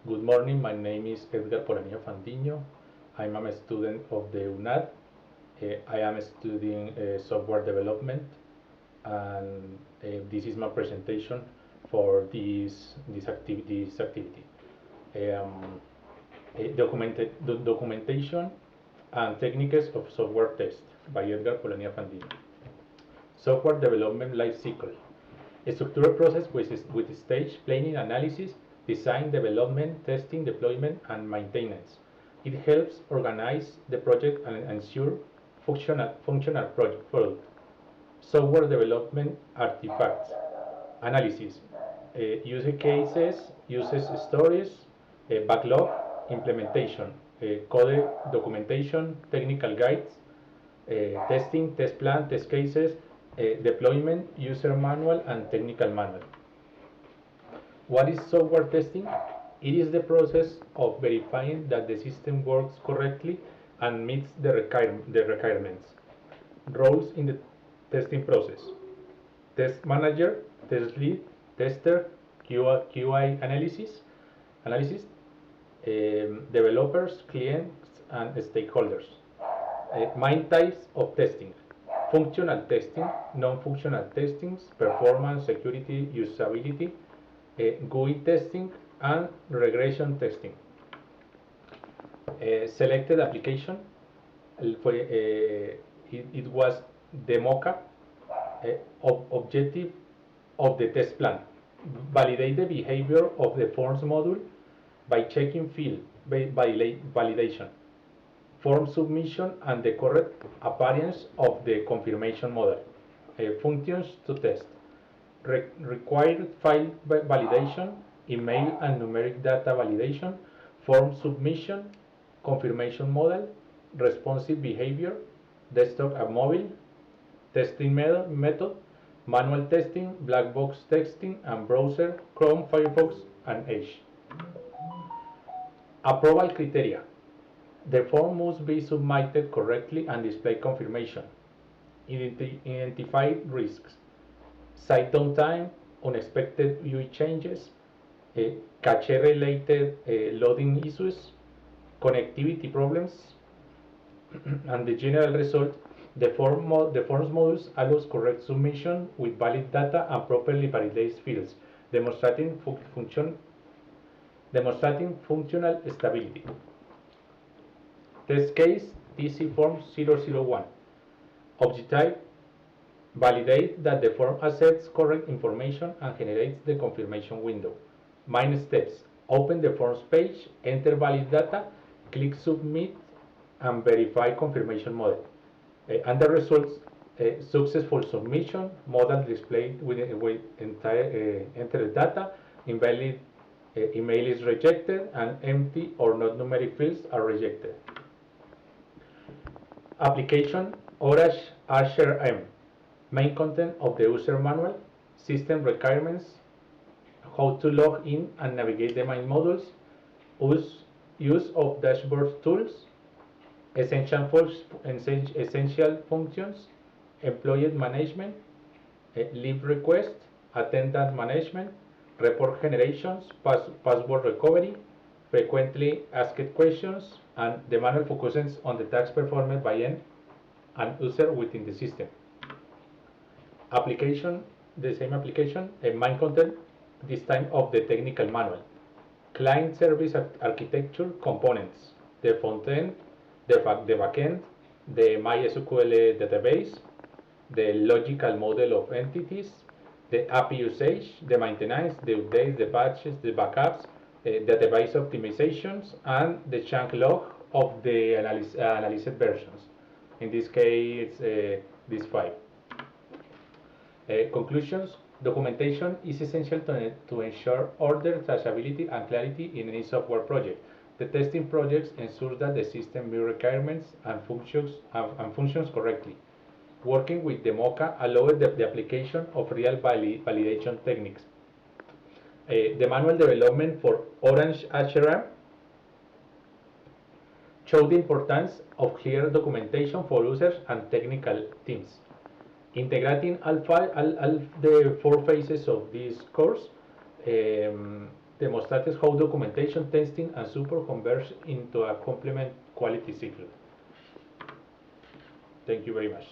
Good morning, my name is Edgar Polanio Fandiño. I'm a student of the UNAD. I am studying software development, and this is my presentation for this activity. Um, Documentation and Techniques of Software Test by Edgar Polanio Fandiño. Software development life cycle. A structured process with stage planning, analysis, design, development, testing, deployment, and maintenance. It helps organize the project and ensure functional product. Software development artifacts. Analysis. User cases, user stories, backlog, implementation, code documentation, technical guides, testing, test plan, test cases, deployment, user manual, and technical manual. What is software testing? It is the process of verifying that the system works correctly and meets the requirements. Roles in the testing process: test manager, test lead, tester, QI analysis, developers, clients, and stakeholders. Main types of testing: functional testing, non-functional testings, performance, security, usability, GUI testing, and regression testing. Selected application, it was the MOCA. Objective of the test plan: validate the behavior of the forms module by checking field validation, form submission, and the correct appearance of the confirmation model. Functions to test: required file validation, email and numeric data validation, form submission, confirmation model, responsive behavior, desktop and mobile, testing method, manual testing, black box testing, and browser, Chrome, Firefox, and Edge. Approval criteria: the form must be submitted correctly and display confirmation. Identify risks: site downtime, unexpected UI changes, cache-related loading issues, connectivity problems, and the general result. The forms modules allows correct submission with valid data and properly validates fields, demonstrating functional stability. Test case: TC form 001. Objective: validate that the form accepts correct information and generates the confirmation window. Main steps: open the forms page, enter valid data, click submit, and verify confirmation model. And the results: successful submission, model displayed with entire entered data, invalid email is rejected, and empty or not numeric fields are rejected. Application: Oracle HRM. Main content of the user manual, system requirements, how to log in and navigate the main modules, use of dashboard tools, essential functions, employee management, leave request, attendance management, report generations, password recovery, frequently asked questions, and the manual focuses on the tasks performed by an user within the system. Application: the same application, main content, this time of the technical manual. Client service architecture components: the front end, the backend, the MySQL database, the logical model of entities, the API usage, the maintenance, the updates, the patches, the backups, database optimizations, and the chunk log of the analyzed versions. In this case, these 5. Conclusions: documentation is essential to ensure order, traceability, and clarity in any software project. The testing projects ensure that the system meets requirements and functions correctly. Working with the MOCA allows the application of real validation techniques. The manual development for Orange HRM showed the importance of clear documentation for users and technical teams. Integrating all the 4 phases of this course, demonstrates how documentation, testing, and support converge into a complement quality cycle. Thank you very much.